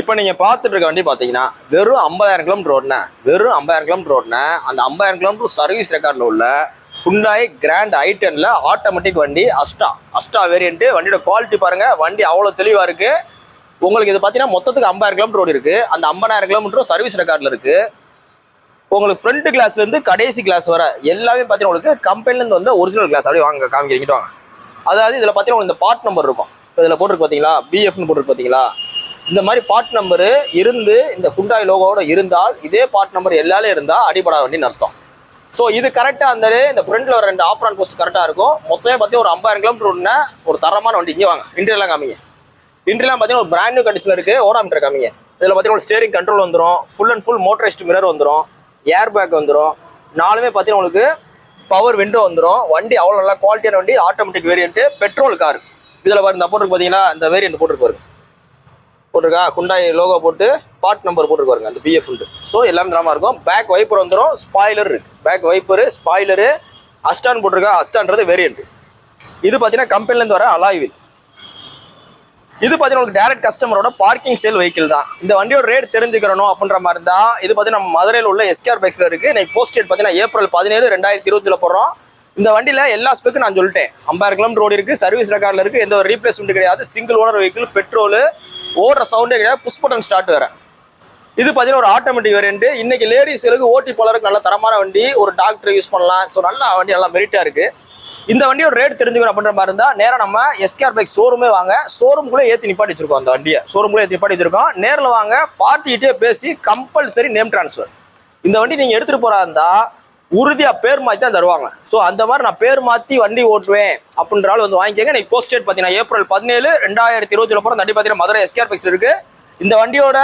இப்போ நீங்க பார்த்துட்டு இருக்க வண்டி பாத்தீங்கன்னா வெறும் 50,000 கிலோமீட்டர் ஓடுன வெறும் 50,000 கிலோமீட்டர் ஓடுன அந்த 50,000 கிலோமீட்டர் சர்வீஸ் ரெக்கார்ட்ல உள்ள Hyundai Grand i10ல ஆட்டோமேட்டிக் வண்டி அஸ்டா வேரியன்ட். வண்டியோட குவாலிட்டி பாருங்க, வண்டி அவ்வளவு தெளிவா இருக்கு. உங்களுக்கு இது பாத்தீங்கன்னா மொத்தத்துக்கு 50,000 கிலோமீட்டர் ஓடி இருக்கு. அந்த 50,000 கிலோமீட்டரும் சர்வீஸ் ரெக்கார்ட்ல இருக்கு. உங்களுக்கு ஃப்ரண்ட் கிளாஸ்ல இருந்து கடைசி கிளாஸ் வர எல்லாமே பாத்தீங்கன்னா உங்களுக்கு கம்பெனில இருந்து வந்து ஒரிஜினல் கிளாஸ். அப்படியே வாங்க காமிக்கிட்டு வாங்க. அதாவது இதுல பாத்தீங்கன்னா இந்த பார்ட் நம்பர் இருக்கும். இதுல போட்டுருக்கு பாத்தீங்களா, பிஎஃப்னு போட்டுருக்கு பாத்தீங்களா. இந்த மாதிரி பார்ட் நம்பர் இருந்து இந்த Hyundai லோகோட இருந்தால் இதே பார்ட் நம்பர் எல்லாமே இருந்தா அடிபடாத வண்டின்னு அர்த்தம். ஸோ இது கரெக்டா அந்த இந்த ஃப்ரண்ட்ல ஒரு 2 ஆப்ரான் போஸ்ட் கரெக்டா இருக்கும். மொத்தமே பார்த்தீங்கன்னா ஒரு 50,000 கிலோமீட்டர் ஓடுன ஒரு தரமான வண்டி. இங்கே வாங்க, இன்டீரியர்லாம் காமிங்க. இன்டீரியர்லாம் பார்த்தீங்கன்னா ஒரு பிராண்ட் நியூ கண்டிஷன்ல இருக்கு. ஓடாமீட்டர் காமிங்க. இதுல பார்த்தீங்கன்னா ஒரு ஸ்டேரிங் கண்ட்ரோல் வந்துடும், full and full motorised mirror வந்துடும், ஏர் பேக் வந்துடும், நாலுமே பார்த்தீங்கன்னா உங்களுக்கு பவர் விண்டோ வந்துடும். வண்டி அவ்வளோ நல்லா குவாலிட்டியான வண்டி, ஆட்டோமேட்டிக் வேரியன்ட், பெட்ரோல் கார். இதுல பாருங்க இந்த போட்டுருக்கு பார்த்தீங்கன்னா இந்த வேரியன்ட் போட்டுருக்கு பாருங்க, போட்டிருக்கா Hyundai லோகோ போட்டு பார்ட் நம்பர் போட்டுருக்கு பாருங்க அந்த பிஎஃப். ஸோ எல்லாமே தரமா இருக்கும். பேக் வைப்பர் வந்துடும், ஸ்பாய்லர் இருக்கு. பேக் வைப்பரு, ஸ்பாய்லரு, அஸ்டான் போட்டிருக்கா. அஸ்டான்றது வேரியன்ட். இது பார்த்தீங்கன்னா கம்பெனில இருந்து வர அலாய் வீல். இது பார்த்தீங்கன்னா உங்களுக்கு டைரக்ட் கஸ்டமரோட பார்க்கிங் சேல் வெஹிக்கிள் தான். இந்த வண்டியோட ரேட் தெரிஞ்சுக்கிறணும் அப்படின்ற மாதிரி தான். இது பார்த்தீங்கன்னா நம்ம மதுரையில் உள்ள எஸ்கேஆர் பைக்ஸ்ல இருக்கு. இன்னைக்கு போஸ்ட் டேட் பார்த்தீங்கன்னா April 17, 2020 போடுறோம். இந்த வண்டியில எல்லா ஸ்பெக்கும் நான் சொல்லிட்டேன். 50,000 கிலோமீட்டர் ஓடி இருக்கு, சர்வீஸ் ரெக்கார்ட்ல இருக்கு, எந்த ஒரு ரீப்ளேஸ்மெண்ட் கிடையாது, சிங்கிள் ஓனர் வெஹிக்கிள், பெட்ரோல், ஓடுற சவுண்டே கிடையாது, புஷ் பட்டன் ஸ்டார்ட் வேற. இது பார்த்தீங்கன்னா ஒரு ஆட்டோமேட்டிக் வேரியன்ட். இன்னைக்கு லேடிஸ்களுக்கு ஓட்டி போலருக்கு நல்ல தரமான வண்டி, ஒரு டாக்டர் யூஸ் பண்ணலாம். ஸோ நல்ல வண்டி, நல்லா மெரிட்டா இருக்கு. இந்த வண்டியோட ரேட் தெரிஞ்சுக்கணும் அப்படின்ற மாதிரி இருந்தா நேரம் நம்ம எஸ்கேஆர் பைக் ஷோரூமே வாங்க. ஷோரூம்குள்ளே ஏற்றி நிப்பாட்டி வச்சிருக்கோம். அந்த வண்டியை ஷோரூம்குள்ளே ஏற்றி நிப்பாட்டி வச்சிருக்கோம். நேரில் வாங்க, பார்ட்டிகிட்டே பேசி கம்பல்சரி நேம் டிரான்ஸ்ஃபர். இந்த வண்டி நீங்க எடுத்துட்டு போறா இருந்தா உறுதியா பேர் மாற்றி தான் தருவாங்க. ஸோ அந்த மாதிரி நான் பேர் மாற்றி வண்டி ஓட்டுவேன் அப்படின்றாலும் வந்து வாங்கிக்கங்க. இன்னைக்கு போஸ்ட் டேட் பார்த்தீங்கன்னா April 17, 2020 போகிற வண்டி பார்த்தீங்கன்னா மதுரை எஸ்கேஆர் பைக்ஸ் இருக்கு. இந்த வண்டியோட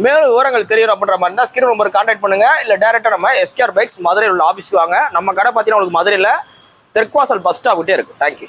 மேலும் விவரங்கள் தெரியும் அப்படின்ற மாதிரி இருந்தால் ஸ்கிரீன் நம்பர் கான்டாக்ட் பண்ணுங்க. இல்லை டேரக்டா நம்ம எஸ்கேஆர் பைக்ஸ் மதுரையில் உள்ள ஆஃபீஸ்க்கு வாங்க. நம்ம கடை பார்த்தீங்கன்னா உங்களுக்கு மதுரையில் தெற்குவாசல் பஸ் ஸ்டாப் கிட்டே இருக்கு. தேங்க்யூ.